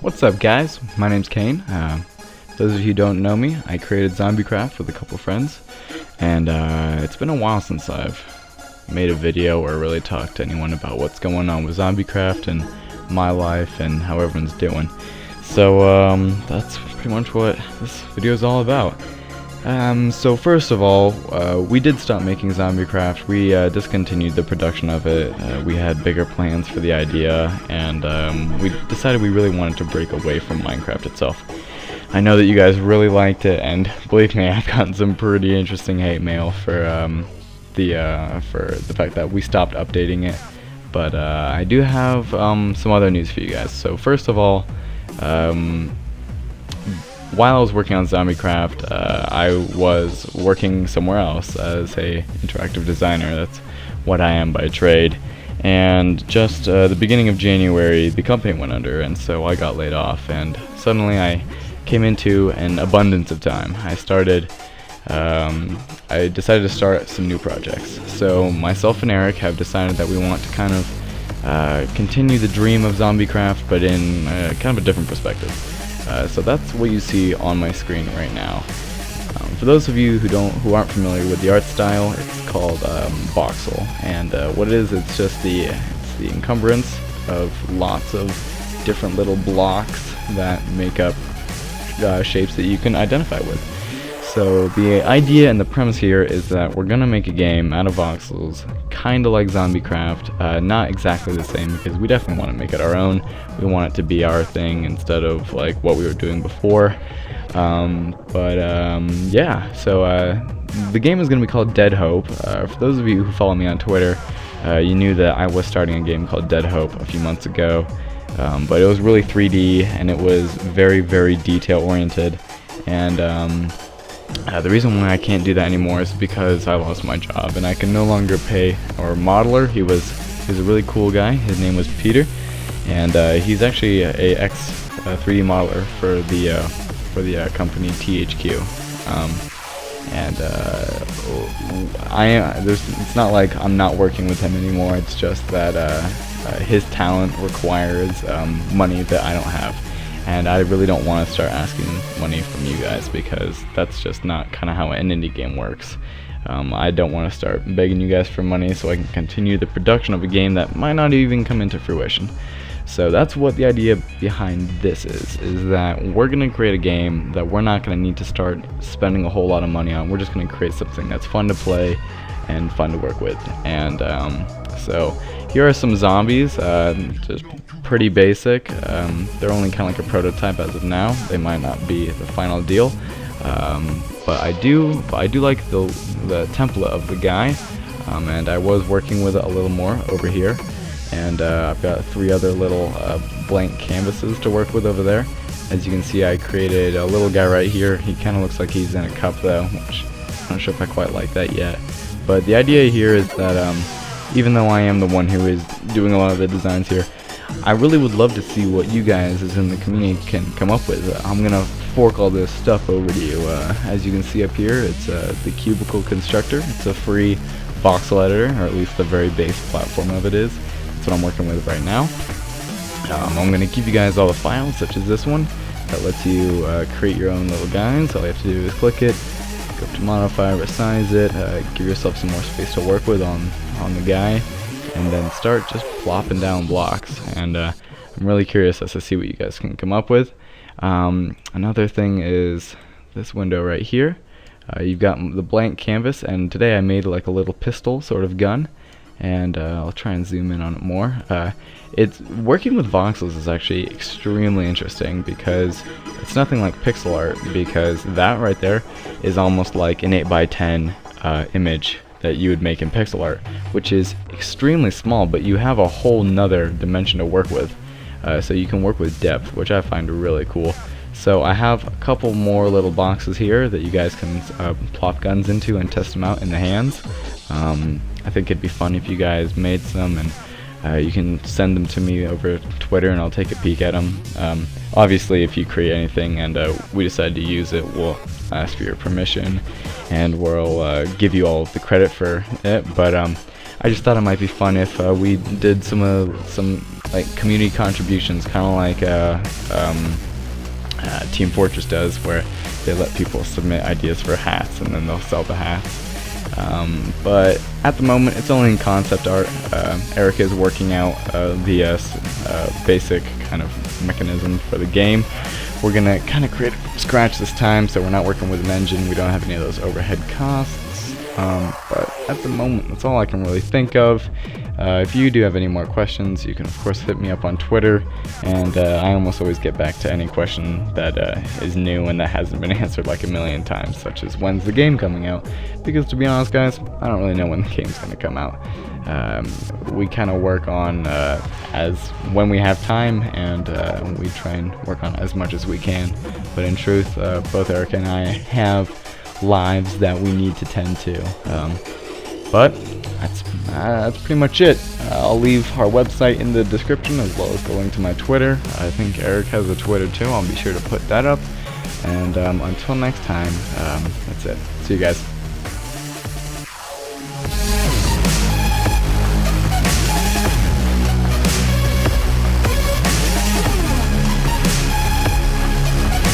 What's up, guys? My name's Kane. Those of you who don't know me, I created ZombieCraft with a couple friends, and it's been a while since I've made a video or really talked to anyone about what's going on with ZombieCraft and my life and how everyone's doing. So that's pretty much what this video is all about. So first of all, we did stop making ZombieCraft. We discontinued the production of it. We had bigger plans for the idea, and we decided we really wanted to break away from Minecraft itself. I know that you guys really liked it, and believe me, I've gotten some pretty interesting hate mail for the fact that we stopped updating it. But I do have some other news for you guys. So first of all, while I was working on ZombieCraft, I was working somewhere else as a interactive designer. That's what I am by trade. And just the beginning of January, the company went under, and so I got laid off. And suddenly I came into an abundance of time. I decided to start some new projects. So myself and Eric have decided that we want to kind of continue the dream of ZombieCraft, but in kind of a different perspective. So that's what you see on my screen right now. For those of you who aren't familiar with the art style, it's called voxel, and what it is, it's just the encumbrance of lots of different little blocks that make up shapes that you can identify with. So the idea and the premise here is that we're gonna make a game out of voxels, kinda like ZombieCraft, not exactly the same, because we definitely want to make it our own. We want it to be our thing instead of like what we were doing before. Yeah, so the game is gonna be called DeadHope. For those of you who follow me on Twitter, you knew that I was starting a game called DeadHope a few months ago, but it was really 3D, and it was very, very detail oriented, and the reason why I can't do that anymore is because I lost my job, and I can no longer pay our modeler. He was a really cool guy. His name was Peter, and he's actually a ex-3D modeler for the company THQ. It's not like I'm not working with him anymore. It's just that his talent requires money that I don't have. And I really don't want to start asking money from you guys, because that's just not kind of how an indie game works. I don't want to start begging you guys for money so I can continue the production of a game that might not even come into fruition. So that's what the idea behind this is that we're going to create a game that we're not going to need to start spending a whole lot of money on. We're just going to create something that's fun to play and fun to work with. And so here are some zombies, just pretty basic. They're only kind of like a prototype as of now. They might not be the final deal, but I do like the template of the guy, and I was working with it a little more over here. And I've got 3 other little blank canvases to work with over there. As you can see, I created a little guy right here. He kind of looks like he's in a cup though, which I'm not sure if I quite like that yet. But the idea here is that even though I am the one who is doing a lot of the designs here, I really would love to see what you guys as in the community can come up with. I'm gonna fork all this stuff over to you. As you can see up here, it's the Cubicle Constructor. It's a free voxel editor, or at least the very base platform of it is. That's what I'm working with right now. I'm gonna give you guys all the files, such as this one, that lets you create your own little guys. All you have to do is click it, go up to modify, resize it, give yourself some more space to work with on the guy, and then start just plopping down blocks. And I'm really curious as to see what you guys can come up with. Another thing is this window right here. You've got the blank canvas, and today I made like a little pistol sort of gun, and I'll try and zoom in on it more. It's working with voxels is actually extremely interesting, because it's nothing like pixel art, because that right there is almost like an 8x10 image that you would make in pixel art, which is extremely small, but you have a whole nother dimension to work with. So you can work with depth, which I find really cool. So I have a couple more little boxes here that you guys can plop guns into and test them out in the hands. I think it'd be fun if you guys made some, and you can send them to me over Twitter and I'll take a peek at them. Obviously, if you create anything and we decide to use it, we'll ask for your permission, and we'll give you all of the credit for it. But I just thought it might be fun if we did some like community contributions, kind of like Team Fortress does, where they let people submit ideas for hats and then they'll sell the hats. But at the moment, it's only in concept art. Erica is working out the basic kind of mechanism for the game. We're gonna kind of create it from scratch this time, so we're not working with an engine. We don't have any of those overhead costs. But at the moment, that's all I can really think of. If you do have any more questions, you can of course hit me up on Twitter, and I almost always get back to any question that is new and that hasn't been answered like a million times, such as when's the game coming out, because to be honest guys, I don't really know when the game's going to come out. We kind of work on as when we have time, and we try and work on as much as we can, but in truth, both Erica and I have lives that we need to tend to. But that's pretty much it. I'll leave our website in the description, as well as the link to my Twitter. I think Eric has a Twitter too. I'll be sure to put that up. And until next time, that's it. See you guys.